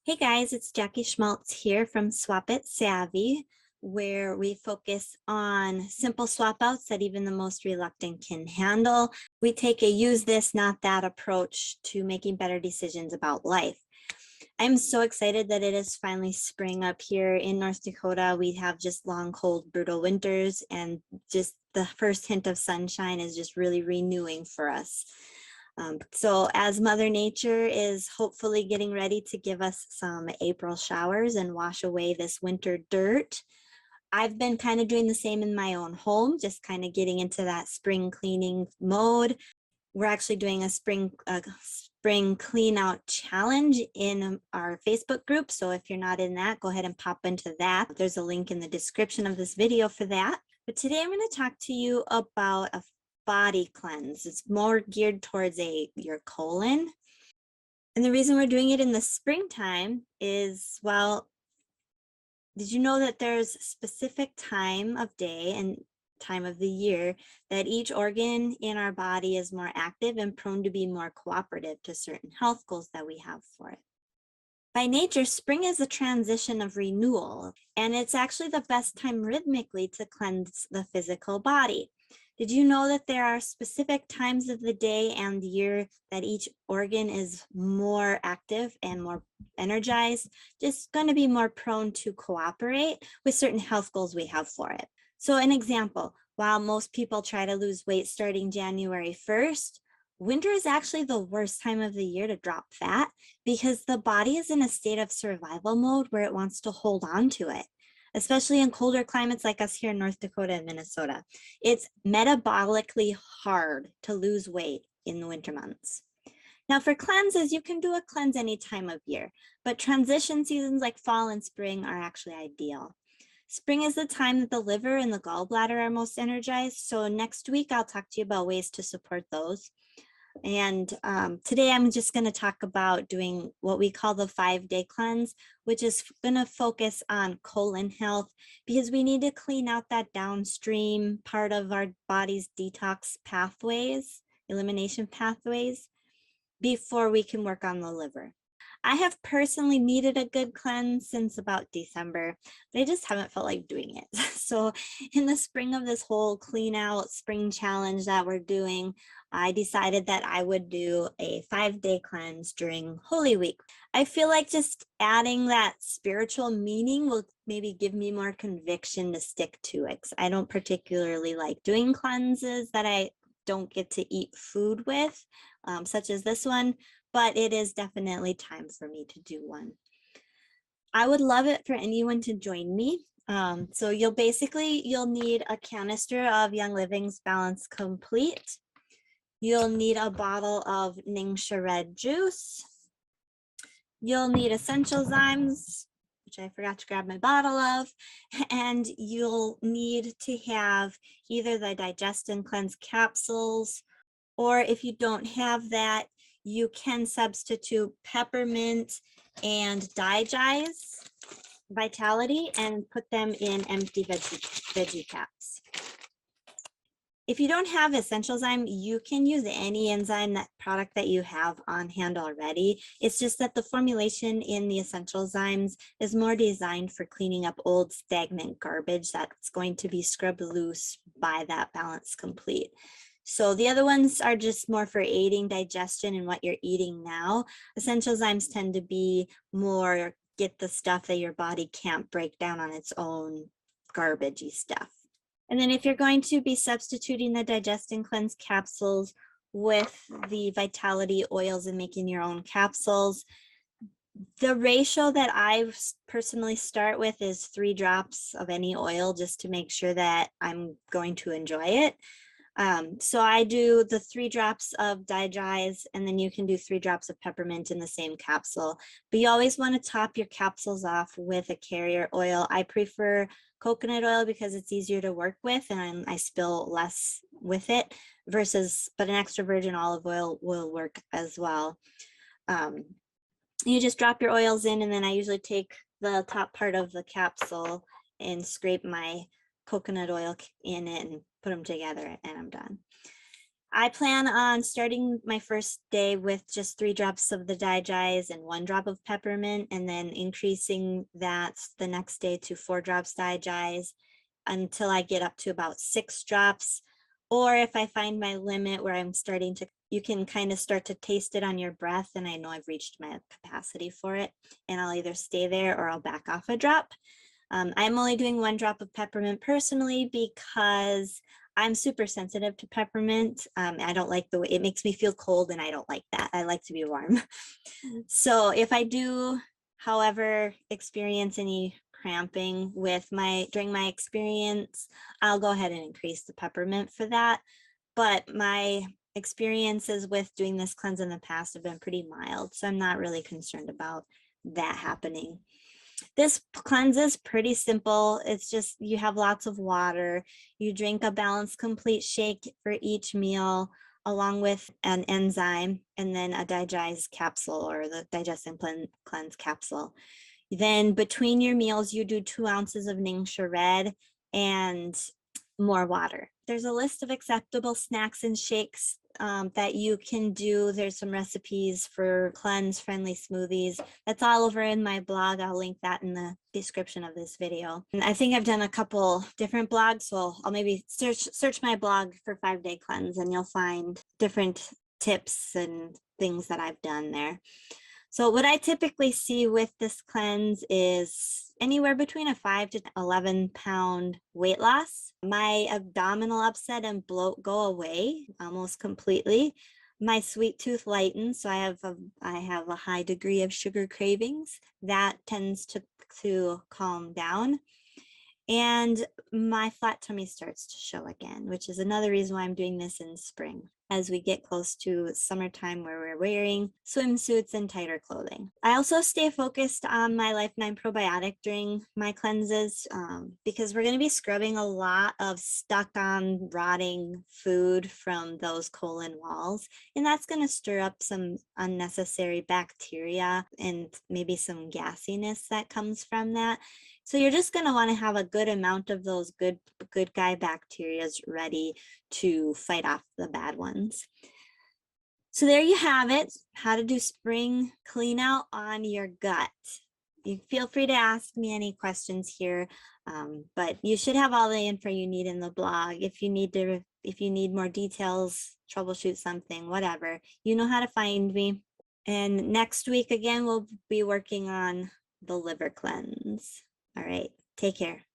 Hey guys, it's Jackie Schmaltz here from Swap It Savvy, where we focus on simple swap outs that even the most reluctant can handle. We take a use this, not that approach to making better decisions about life. I'm so excited that it is finally spring up here in North Dakota. We have just long, cold, brutal winters, and just the first hint of sunshine is just really renewing for us. So as Mother Nature is hopefully getting ready to give us some April showers and wash away this winter dirt, I've been kind of doing the same in my own home, just kind of getting into that spring cleaning mode. We're actually doing a spring clean out challenge in our Facebook group. So if you're not in that, go ahead and pop into that. There's a link in the description of this video for that. But today I'm going to talk to you about a body cleanse. It's more geared towards your colon. And the reason we're doing it in the springtime is, well, did you know that there's a specific time of day and time of the year that each organ in our body is more active and prone to be more cooperative to certain health goals that we have for it? By nature, spring is a transition of renewal, and it's actually the best time rhythmically to cleanse the physical body. Did you know that there are specific times of the day and year that each organ is more active and more energized, just going to be more prone to cooperate with certain health goals we have for it? So an example, while most people try to lose weight starting January 1st, winter is actually the worst time of the year to drop fat because the body is in a state of survival mode where it wants to hold on to it. Especially in colder climates like us here in North Dakota and Minnesota. It's metabolically hard to lose weight in the winter months. Now for cleanses, you can do a cleanse any time of year, but transition seasons like fall and spring are actually ideal. Spring is the time that the liver and the gallbladder are most energized. So next week, I'll talk to you about ways to support those. And today I'm just going to talk about doing what we call the 5-day cleanse, which is going to focus on colon health because we need to clean out that downstream part of our body's detox pathways, elimination pathways, before we can work on the liver. I have personally needed a good cleanse since about December, but I just haven't felt like doing it. So in the spring of this whole clean out spring challenge that we're doing, I decided that I would do a 5-day cleanse during Holy Week. I feel like just adding that spiritual meaning will maybe give me more conviction to stick to it. I don't particularly like doing cleanses that I don't get to eat food with, such as this one, but it is definitely time for me to do one. I would love it for anyone to join me. So you'll need a canister of Young Living's Balance Complete. You'll need a bottle of Ningxia Red juice. You'll need essential enzymes, which I forgot to grab my bottle of, and you'll need to have either the Digest and Cleanse capsules, or if you don't have that, you can substitute peppermint and Digest Vitality and put them in empty veggie caps. If you don't have essential enzyme, you can use any enzyme product that you have on hand already. It's just that the formulation in the essential enzymes is more designed for cleaning up old stagnant garbage that's going to be scrubbed loose by that Balance Complete. So the other ones are just more for aiding digestion and what you're eating now. Essential enzymes tend to be more get the stuff that your body can't break down on its own, garbagey stuff. And then if you're going to be substituting the Digest and Cleanse capsules with the Vitality oils and making your own capsules, the ratio that I personally start with is 3 drops of any oil just to make sure that I'm going to enjoy it. So I do the 3 drops of Digest, and then you can do 3 drops of peppermint in the same capsule. But you always want to top your capsules off with a carrier oil. I prefer coconut oil because it's easier to work with and I spill less with it but an extra virgin olive oil will work as well. You just drop your oils in, and then I usually take the top part of the capsule and scrape my coconut oil in it and put them together, and I'm done. I plan on starting my first day with just 3 drops of the digize and 1 drop of peppermint, and then increasing that the next day to 4 drops digize until I get up to about 6 drops. Or if I find my limit where I'm starting to, you can kind of start to taste it on your breath, and I know I've reached my capacity for it, and I'll either stay there or I'll back off a drop. I'm only doing 1 drop of peppermint personally because I'm super sensitive to peppermint. I don't like the way it makes me feel cold, and I don't like that. I like to be warm. So if I do, however, experience any cramping with during my experience, I'll go ahead and increase the peppermint for that. But my experiences with doing this cleanse in the past have been pretty mild, so I'm not really concerned about that happening. This cleanse is pretty simple. It's just you have lots of water. You drink a balanced complete shake for each meal, along with an enzyme and then a digest capsule, or the digestive cleanse capsule. Then between your meals, you do 2 ounces of Ningxia Red and more water. There's a list of acceptable snacks and shakes that you can do. There's some recipes for cleanse-friendly smoothies. That's all over in my blog. I'll link that in the description of this video. And I think I've done a couple different blogs, so I'll maybe search my blog for 5-day cleanse, and you'll find different tips and things that I've done there. So what I typically see with this cleanse is anywhere between a 5 to 11 pound weight loss. My abdominal upset and bloat go away almost completely. My sweet tooth lightens, so I have a high degree of sugar cravings. That tends to calm down. And my flat tummy starts to show again, which is another reason why I'm doing this in spring, as we get close to summertime where we're wearing swimsuits and tighter clothing. I also stay focused on my Life 9 probiotic during my cleanses because we're going to be scrubbing a lot of stuck on rotting food from those colon walls, and that's going to stir up some unnecessary bacteria and maybe some gassiness that comes from that. So you're just going to want to have a good amount of those good guy bacterias ready to fight off the bad ones. So there you have it, how to do spring clean out on your gut. You feel free to ask me any questions here, but you should have all the info you need in the blog. If you need more details, troubleshoot something, whatever, you know how to find me. And next week again, we'll be working on the liver cleanse. All right, take care.